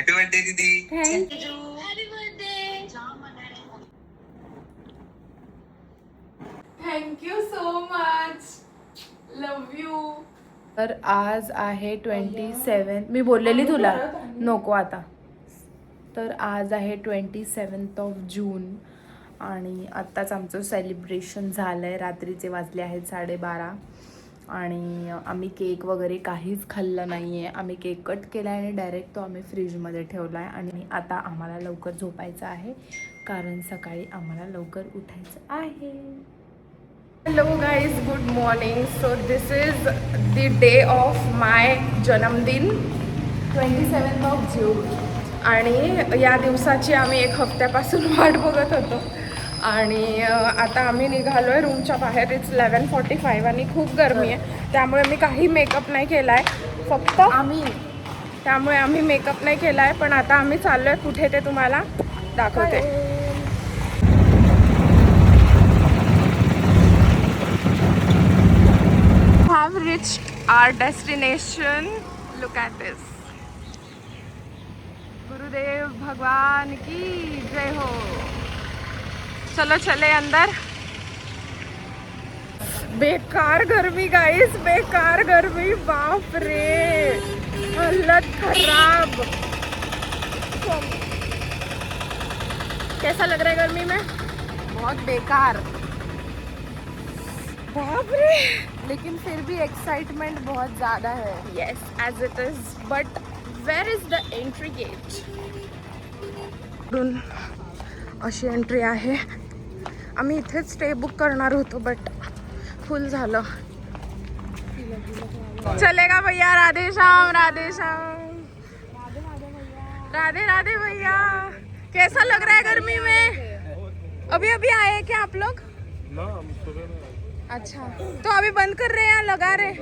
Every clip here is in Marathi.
हॅपी बर्थडे दीदी. Thank you so much. Love you. तर आज आहे 27. मी बोललेली तुला नको आता. तर आज आहे 27 जून आणि आत्ताच आमचं सेलिब्रेशन झालं आहे. रात्रीचे वाजले आहेत 12:30 आणि आम्ही केक वगैरे काहीच खाल्लं नाही आहे. आम्ही केक कट केला आहे आणि डायरेक्ट तो आम्ही फ्रीजमध्ये ठेवला आहे. आणि आता आम्हाला लवकर झोपायचं आहे कारण सकाळी आम्हाला लवकर उठायचं आहे. Hello guys, good morning. So this is the day of my जन्मदिन 27 जून. आणि या दिवसाची आम्ही एक हफ्त्यापासून वाट बघत होतो. आणि आता आम्ही निघालो आहे रूमच्या बाहेर. इट्स 11:45 आणि खूप गरमी आहे त्यामुळे मी काही मेकअप नाही केला आहे. फक्त त्यामुळे आम्ही मेकअप नाही केला आहे. पण आता आम्ही चाललो आहे कुठे ते तुम्हाला दाखवते. have reached our destination. Look at this. Gurudev भगवान की जय हो. चलो चले अंदर. बेकार गर्मी गाइस, बेकार गर्मी. बाप रे, हालत खराब. कैसा लग रहा है गर्मी में? बहुत बेकार. बाप रे, लेकिन फिर भी एक्साइटमेंट बहुत ज़्यादा है. Yes, as it is. But where is the entry gate? अशी एंट्री आहे. आम्ही इथेच स्टे बुक करणार होतो बट फुल झालं. चलेगा भैया. राधे श्याम, राधे श्याम, राधे राधे भैया. कैसा लग रहा है गर्मी में? अभी अभी आए क्या आप लोग? अच्छा, तो अभी बंद कर रहे हैं या लगा रहे?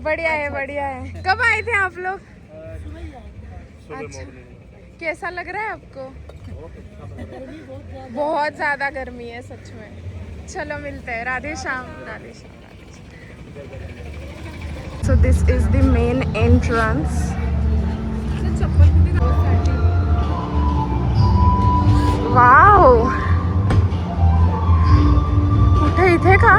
बढ़िया है, बढ़िया है. कब आए थे आप लोग? अच्छा, कैसा लग रहा है आपको? बहुत ज़्यादा गर्मी है सच में. चलो मिलते हैं. Radhe Shyam, Radhe Shyam, Radhe Shyam. So this is the main entrance. Wow, कुठे इथे का?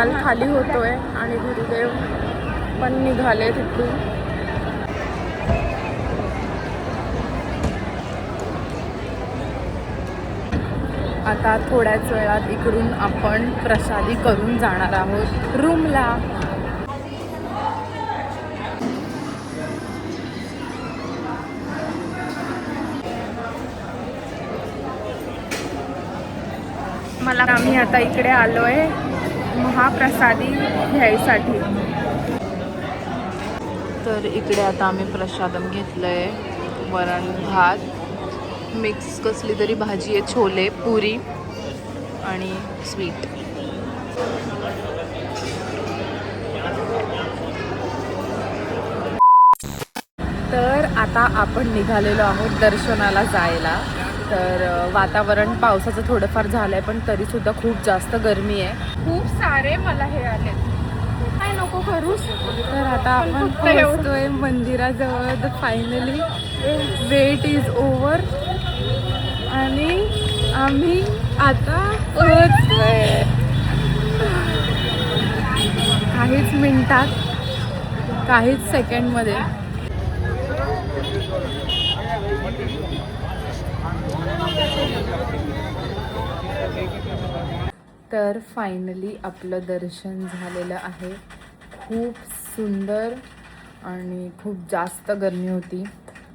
दर्शनाला खाली होतोय आणि गुरुदेव पण निघाले तिथून. आता थोड्याच वेळात इकडून आपण प्रसादी करून जाणार आहोत रूमला. आम्ही आता इकडे आलोय महाप्रसादी घ्यायसाठी. तर इकडे आता आम्ही प्रसादम घेतलंय. वरण भात, मिक्स कसली तरी भाजी आहे, छोले, पुरी आणि स्वीट. तर आता आपण निघालेलो आहोत दर्शनाला जायला. तर वातावरण पावसाचं थोडंफार झालंय पण तरी सुद्धा खूप जास्त गरमी आहे. खूप सारे मला हे आले, काय नको करूस. तर आता आपण पोहोचतोय मंदिराजवळ. तर फायनली वेट इज ओव्हर आणि आम्ही आता पोहोचतोय काहीच मिनिटात, काहीच सेकंडमध्ये. तर फायनली आपलं दर्शन झालेलं आहे. खूप सुंदर आणि खूप जास्त गरमी होती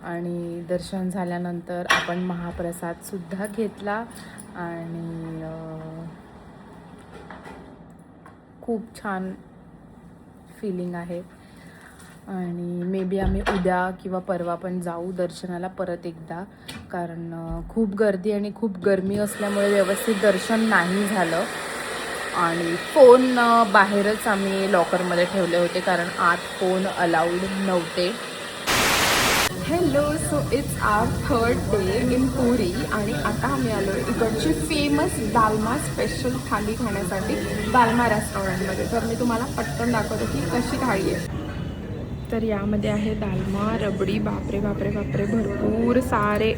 आणि दर्शन झाल्यानंतर आपण महाप्रसादसुद्धा घेतला आणि खूप छान फीलिंग आहे. आणि मे बी आम्ही उद्या किंवा परवा पण जाऊ दर्शनाला परत एकदा, कारण खूप गर्दी आणि खूप गरमी असल्यामुळे व्यवस्थित दर्शन नाही झालं. आणि फोन बाहेरच आम्ही लॉकरमध्ये ठेवले होते कारण आत फोन अलाउड नव्हते. Hello, so it's our 3rd day in Puri आणि आता आम्ही आलो आहे इकडची फेमस दालमा स्पेशल थाली खाण्यासाठी दालमा रेस्टॉरंटमध्ये. तर मी तुम्हाला पटकन दाखवते की कशी थाळी आहे. तर यामध्ये आहे दालमा, रबडी, बापरे बापरे बापरे भरपूर सारे.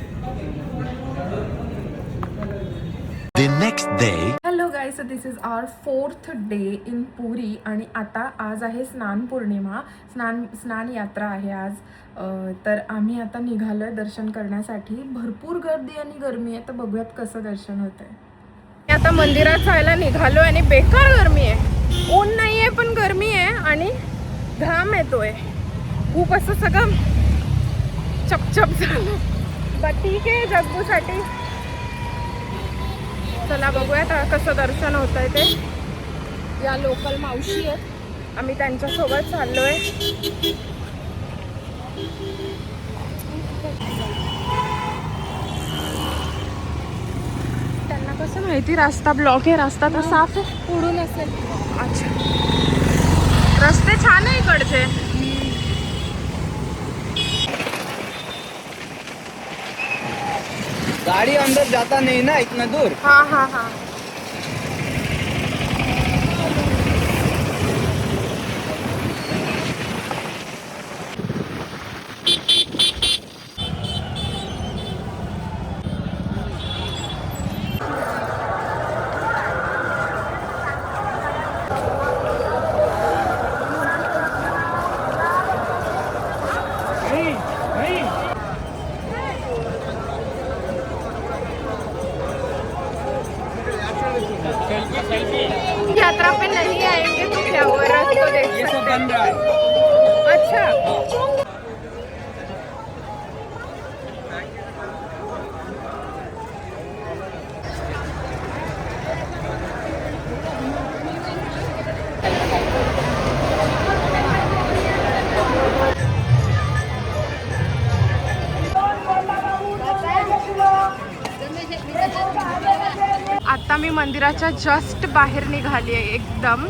Hello guys, so this is our 4th day in Puri आणि आता आज आहे स्नान पौर्णिमा, स्नान यात्रा आहे आज. तर आम्ही आता निघालो आहे दर्शन करण्यासाठी. भरपूर गर्दी आणि गरमी आहे, तर बघूयात कसं दर्शन होतं आहे. आता मंदिरात जायला निघालो आणि बेकार गरमी आहे. ऊन नाही आहे पण गरमी आहे आणि घाम येतोय खूप, असं सगळं चपचप झालं. बट ठीक आहे जग्गूसाठी. चला बघूयात कसं दर्शन होत आहे ते. या लोकल मावशी आहेत, आम्ही त्यांच्यासोबत चाललो आहे. त्यांना कसं माहिती रस्ता ब्लॉक आहे, रस्ता तर साफ आहे, पुढून असेल. अच्छा, रस्ते छान आहे इकडचे. गाड़ी अंदर जाता नहीं ना इतना दूर. हाँ हाँ हाँ. यात्रा पे नहीं आएंगे तो क्या हुआ, रथ तो देख ये सब सकते बन रहा है. हैं. अच्छा, आता मी मंदिराच्या जस्ट बाहेर निघाली आहे एकदम.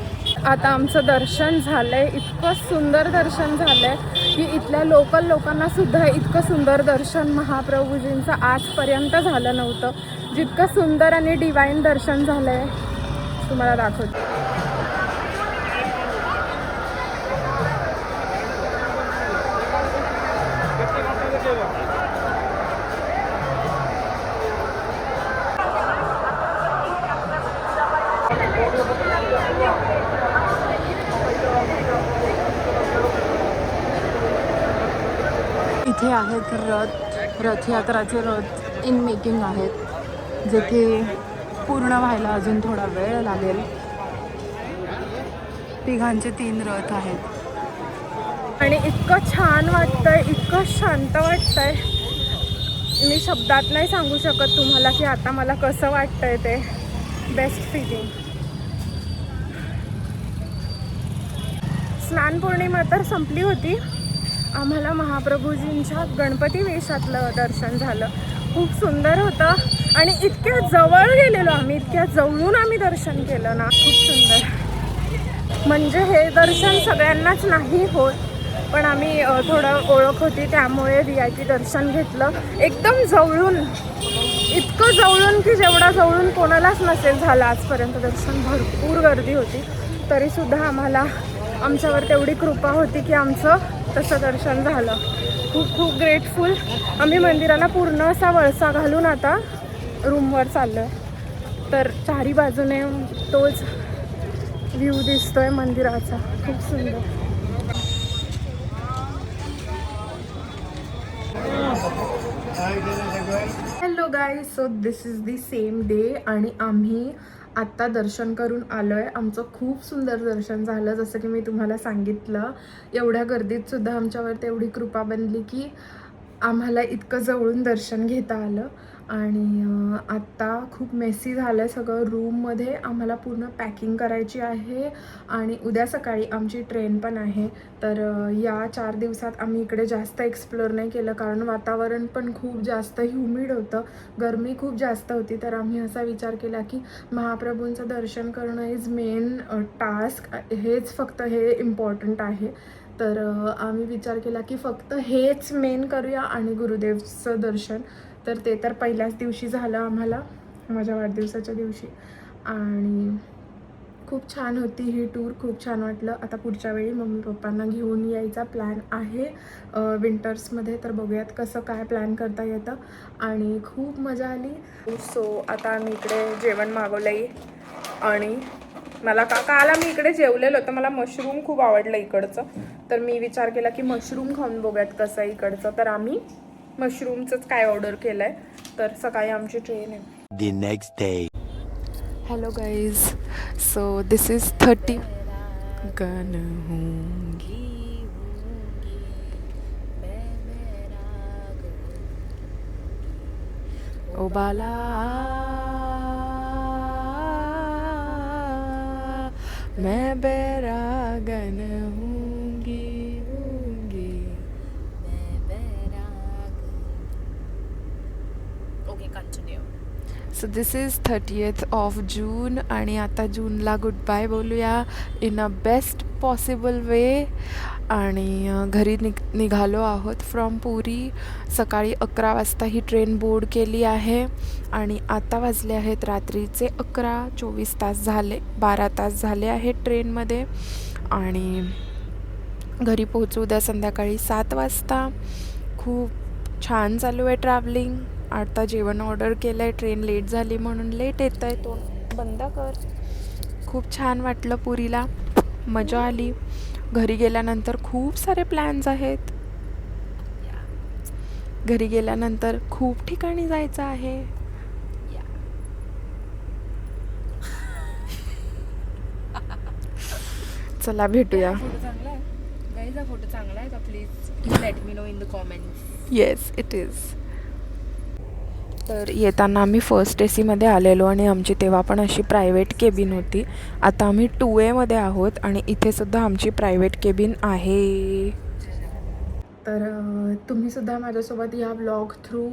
आता आमचं दर्शन झालंय, इतकं सुंदर दर्शन झालंय की इथल्या लोकल लोकांना सुद्धा इतकं सुंदर दर्शन महाप्रभूजींचं आजपर्यंत झालं नव्हतं. जितकं सुंदर आणि डिवाइन दर्शन झालंय तुम्हाला दाखवते. इथे आहेत रथयात्राचे रथ इन मेकिंग आहेत, जे की पूर्ण व्हायला अजून थोडा वेळ लागेल. तिघांचे 3 रथ आहेत आणि इतकं छान वाटतंय, इतकं शांत वाटतंय. मी शब्दात नाही सांगू शकत तुम्हाला की आता मला कसं वाटतंय ते. Best feeling. स्नान पौर्णिमा तर संपली होती. आम्हाला महाप्रभूजींच्या गणपती वेशातलं दर्शन झालं. खूप सुंदर होतं आणि इतक्या जवळ गेलेलो आम्ही, इतक्या जवळून आम्ही दर्शन केलं ना, खूप सुंदर. म्हणजे हे दर्शन सगळ्यांनाच नाही होत, पण आम्ही थोडं ओळख होती त्यामुळे VIP दर्शन घेतलं एकदम जवळून. इतकं जवळून की जेवढा जवळून कोणालाच नसेल झालं आजपर्यंत दर्शन. भरपूर गर्दी होती, तरीसुद्धा आमच्यावर तेवढी कृपा होती की आमचं तसं दर्शन झालं. खूप खूप ग्रेटफुल. आम्ही मंदिराला पूर्ण असा वळसा घालून आता रूमवर चाललो आहे. तर चारी बाजूने तोच व्ह्यू दिसतोय मंदिराचा. खूप सुंदर. Hello guys, so this is the same day आणि आम्ही आत्ता दर्शन करून आलो आहे. आमचं खूप सुंदर दर्शन झालं. जसं की मी तुम्हाला सांगितलं, एवढ्या गर्दीतसुद्धा आमच्यावर तेवढी कृपा बनली की आम्हाला इतकं जवळून दर्शन घेता आलं. आणि आत्ता खूप मेसी झालं आहे सगळं. रूममध्ये आम्हाला पूर्ण पॅकिंग करायची आहे आणि उद्या सकाळी आमची ट्रेन पण आहे. तर या 4 दिवसात आम्ही इकडे जास्त एक्सप्लोअर नाही केलं, कारण वातावरण पण खूप जास्त ह्युमिड होतं, गरमी खूप जास्त होती. तर आम्ही असा विचार केला की महाप्रभूंचं दर्शन करणं इज मेन टास्क. हेच फक्त हे इम्पॉर्टंट आहे. तर आम्ही विचार केला की फक्त हेच मेन करूया आणि गुरुदेवचं दर्शन. तर ते तर पहिल्याच दिवशी झालं आम्हाला, माझ्या वाढदिवसाच्या दिवशी. आणि खूप छान होती ही टूर. खूप छान वाटलं. आता पुढच्या वेळी मम्मी पप्पांना घेऊन यायचा प्लॅन आहे विंटर्समध्ये. तर बघूयात कसं काय प्लॅन करता येतं. आणि खूप मजा आली. सो आता आम्ही इकडे जेवण मागवलं आहे आणि मला काल मी इकडे जेवलेलं होतं. मला मशरूम खूप आवडलं इकडचं, तर मी विचार केला की मशरूम खाऊन बघूयात कसं आहे इकडचं. तर आम्ही मशरूमचंच काय ऑर्डर केलं आहे. तर सकाळी आमची ट्रेन आहे. The next day. Hello guys, so this is 30 गन होंगी ओ बाला मैं बैरागन होंगी मैं बैरागन. Okay, continue. So this is 30th of June आणि आता जूनला गुड बाय बोलूया in a best possible way. आणि घरी निघालो आहोत फ्रॉम पुरी. सकाळी 11 वाजता ही ट्रेन बोर्ड केली आहे आणि आता वाजले आहेत रात्रीचे 11. 24 तास झाले, 12 तास झाले आहेत ट्रेनमध्ये. आणि घरी पोहोचू उद्या संध्याकाळी 7 वाजता. खूप छान चालू आहे ट्रॅव्हलिंग. आता जेवण ऑर्डर केलं आहे, ट्रेन लेट झाली म्हणून. लेट येतं आहे, तो बंद कर. खूप छान वाटलं पुरीला, मजा आली. घरी गेल्यानंतर खूप सारे प्लॅन्स आहेत. घरी गेल्यानंतर खूप ठिकाणी जायचं आहे. चला भेटूया. फोटो चांगला आहे का? Please let me know in the comments. Yes, it is. तर येताना आम्ही फर्स्ट AC आलेलो आणि आमची तेव्हा पण अशी प्रायव्हेट केबिन होती. आता आम्ही 2A आहोत आणि इथेसुद्धा आमची प्रायव्हेट केबिन आहे. तर तुम्हीसुद्धा माझ्यासोबत या व्लॉग थ्रू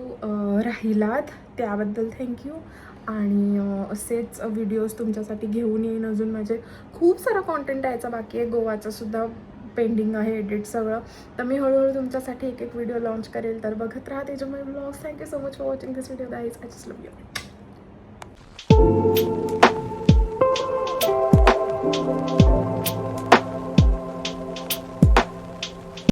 राहिलात, त्याबद्दल थँक्यू. आणि असेच व्हिडिओज तुमच्यासाठी घेऊन येईन. अजून माझे खूप सारा कॉन्टेंट यायचा बाकी आहे. गोवाचासुद्धा पेंडिंग आहे एडिट सगळं. तर मी हळूहळू तुमच्यासाठी एक व्हिडिओ लॉन्च करेल. तर बघत राहा त्याच्यामुळे vlogs. Thank you so much for watching this video guys. I just love you.